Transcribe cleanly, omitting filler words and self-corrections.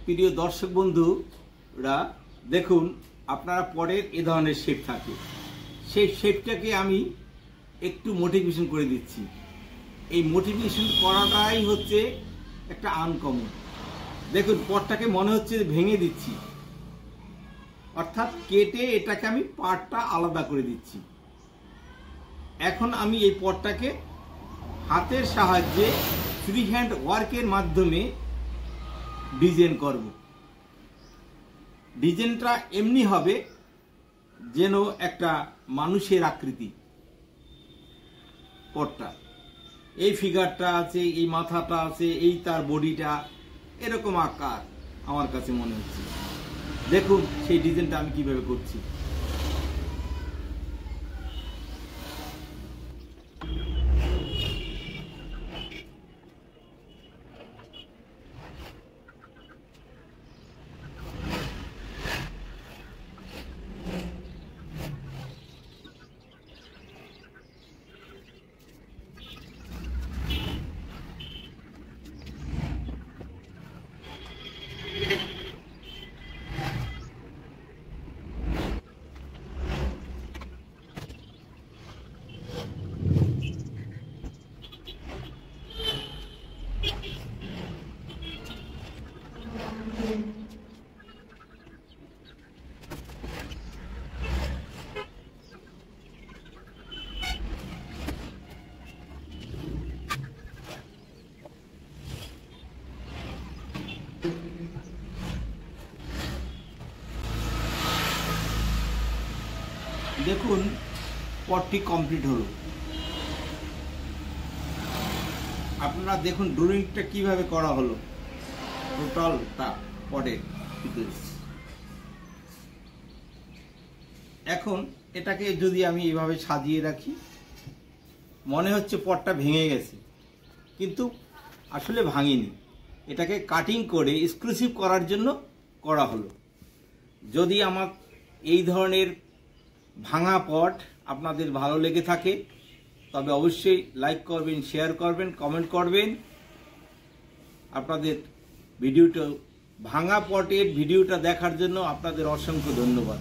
প্রিয় দর্শক বন্ধুরা, দেখুন আপনারা পরের এ ধরনের শেপ থাকে, সেই শেপটাকে আমি একটু মোটিভেশন করে দিচ্ছি। এই মোটিভেশন করাটাই হচ্ছে একটা আনকমন। দেখুন পটটাকে মনে হচ্ছে ভেঙে দিচ্ছি, অর্থাৎ কেটে এটাকে আমি পার্টটা আলাদা করে দিচ্ছি। এখন আমি এই পটটাকে হাতের সাহায্যে ফ্রি হ্যান্ড ওয়ার্কের মাধ্যমে ডিজাইন করব। ডিজাইনটা এমনি হবে যেন একটা মানুষের আকৃতি। পটটা এই ফিগারটা আছে, এই মাথাটা আছে, এই তার বডিটা, এরকম আকার আমার কাছে মনে হচ্ছে। দেখুন সেই ডিজাইনটা আমি কিভাবে করছি। দেখুন পটটি কমপ্লিট হলো। আপনারা দেখুন ড্রয়িংটা কিভাবে করা হলো টোটালটা পটের ভিতরে। এখন এটাকে যদি আমি এভাবে সাজিয়ে রাখি, মনে হচ্ছে পটটা ভেঙে গেছে, কিন্তু আসলে ভাঙেনি। এটাকে কাটিং করে এক্সক্লুসিভ করার জন্য করা হলো। যদি আমার এই ধরনের ভাঙা পট আপনাদের ভালো লেগে থাকে তবে অবশ্যই লাইক করবেন, শেয়ার করবেন, কমেন্ট করবেন। আপনাদের ভিডিওটা ভাঙা পটের ভিডিওটা দেখার জন্য আপনাদের অসংখ্য ধন্যবাদ।